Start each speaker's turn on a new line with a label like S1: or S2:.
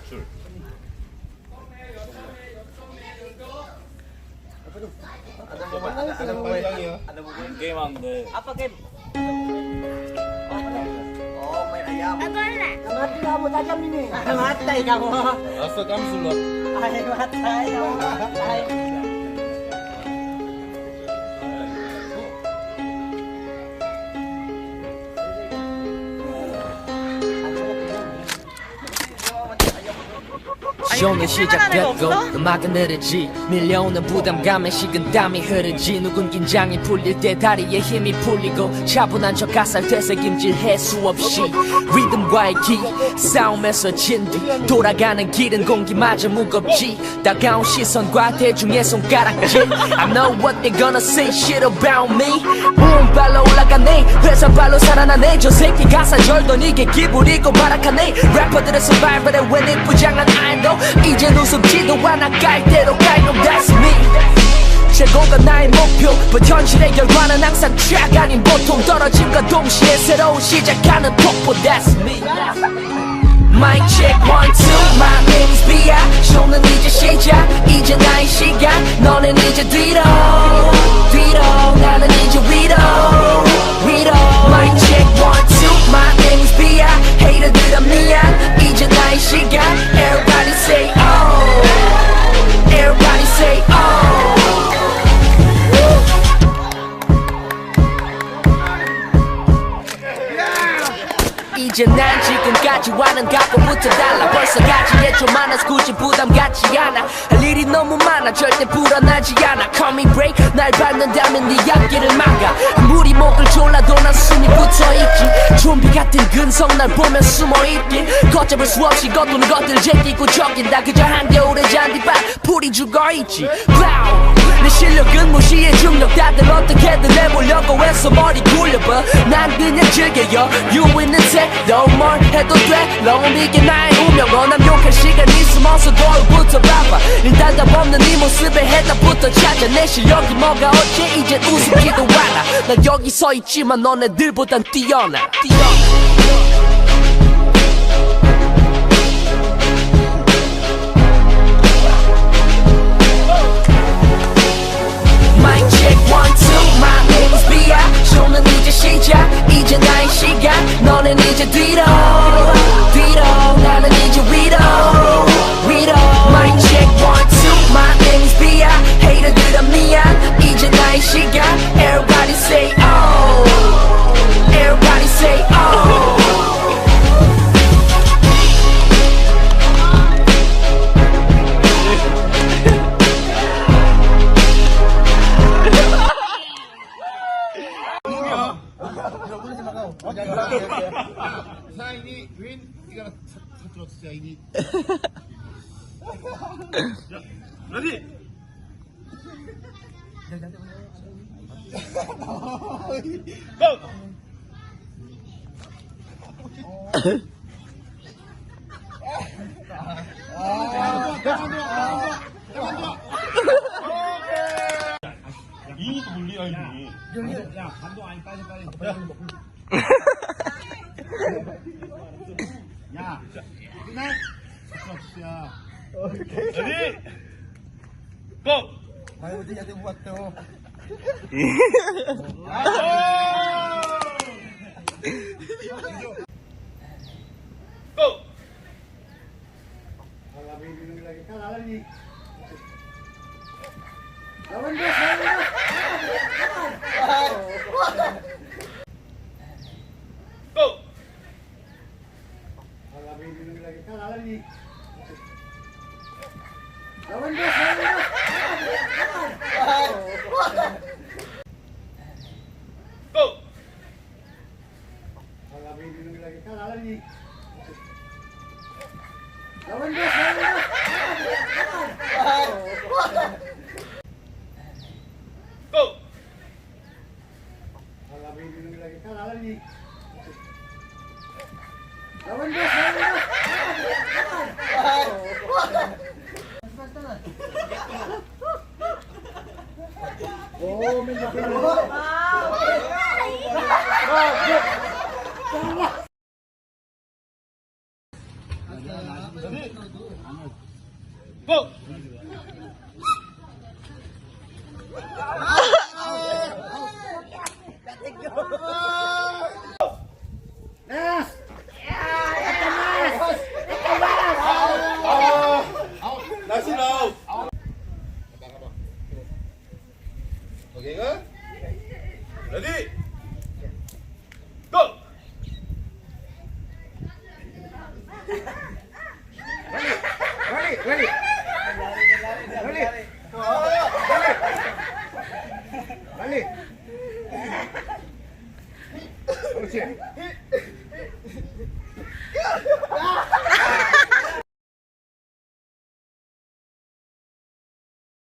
S1: 줄.
S2: Ada panjangnya.
S1: 게임 하는데.
S3: Apa game? Oh, main ayam.
S4: Mati kamu tajam ini.
S3: Matai kamu.
S1: 아싸 깜술로.
S3: Hai matai kamu. Hai.
S5: 쇼는 시작됐고 음악은 흐르지 밀려오는 부담감에 식은땀이 흐르지 누군 긴장이 풀릴 때 다리에 힘이 풀리고 차분한 저 가사를 되새김질해 수없이 리듬과의 기 싸움에서 진뒤 돌아가는 길은 공기마저 무겁지 따가운 시선과 대중의 손가락질 I know what they gonna say shit about me 발로 올라가네 회사발로 살아나네 저 새끼 가사 절던 이게 기분이고 바락하네 래퍼들의 survival에 웬 이쁘장한 idol 이젠 웃음지도 않아 깔대로 깔고 that's me 최고가 나의 목표 but 현실의 결과는 항상 track 아닌 보통 떨어짐과 동시에 새로운 시작하는 폭포 that's me Mic check 1, 2 My name is B.I. 쇼는 이제 시작 이제 나의 시간 너는 이제 뒤로 나는 이제 위로 Mic check 1, 2 My name is B.I. Hater들아 미안 이제 나의 시간 Everybody say oh Everybody say oh 이제 난 지금까지와는 각오부터 달라 벌써 가진 게 좀 많아서 굳이 부담 갖지 않아 할 일이 너무 많아 절대 불안하지 않아 Call me break 날 밟는다면 네 앞길을 막아 아무리 목을 졸라도 난 숨이 붙어있지 좀비 같은 근성 날 보면 숨어있긴 걷잡을 수 없이 겉도는 것들 제끼고 적인다 그저 한겨울의 잔디밭 풀이 죽어있지 내 실력은 무시해 중력 다들 어떻게든 해보려고 해서 머리 굴려봐 난 그냥 즐겨요 You 있는 새 No more 해도 돼 Long 이게 나의 운명 어남욕할 시간 있으면서 거울부터 봐봐 일단 답 없는 네 모습에 해답부터 찾아 내 실력이 뭐가 어째 이젠 우습지도 않아 난 여기 서 있지만 너네들보단 뛰어나 Mic check 1, 2 My name is B.I. 쇼는 이제 시작 이제 나의 시간 너는 이제 뒤로 나는 이제 위로 Mic check 1, 2 My name is B.I. Hater들아 미안 이제 나의 시간 Everybody say oh Everybody say oh
S2: Nah ini Win, kita terus ya ini.
S1: 레디. 고. 이또 물리야 이.
S2: 야 감독 아니 빨리. 야, 그날 야.
S1: 레디. 고.
S2: 아유 dia tu buat tu.
S1: 고.
S2: Lagi kalah ni.
S4: Lawan dia, lawan dia.
S1: 고.
S2: Lagi kalah ni.
S4: Lawan dia, lawan dia.
S1: 고.
S2: Lagi kalah ni.
S4: Lawan dia, lawan dia.
S1: 고.
S2: Lagi kalah ni.
S4: Lawan dia, lawan dia.
S2: Oh, minta
S1: Go!
S4: Nas!
S2: Nasiraw! Okay ka?
S1: Ready?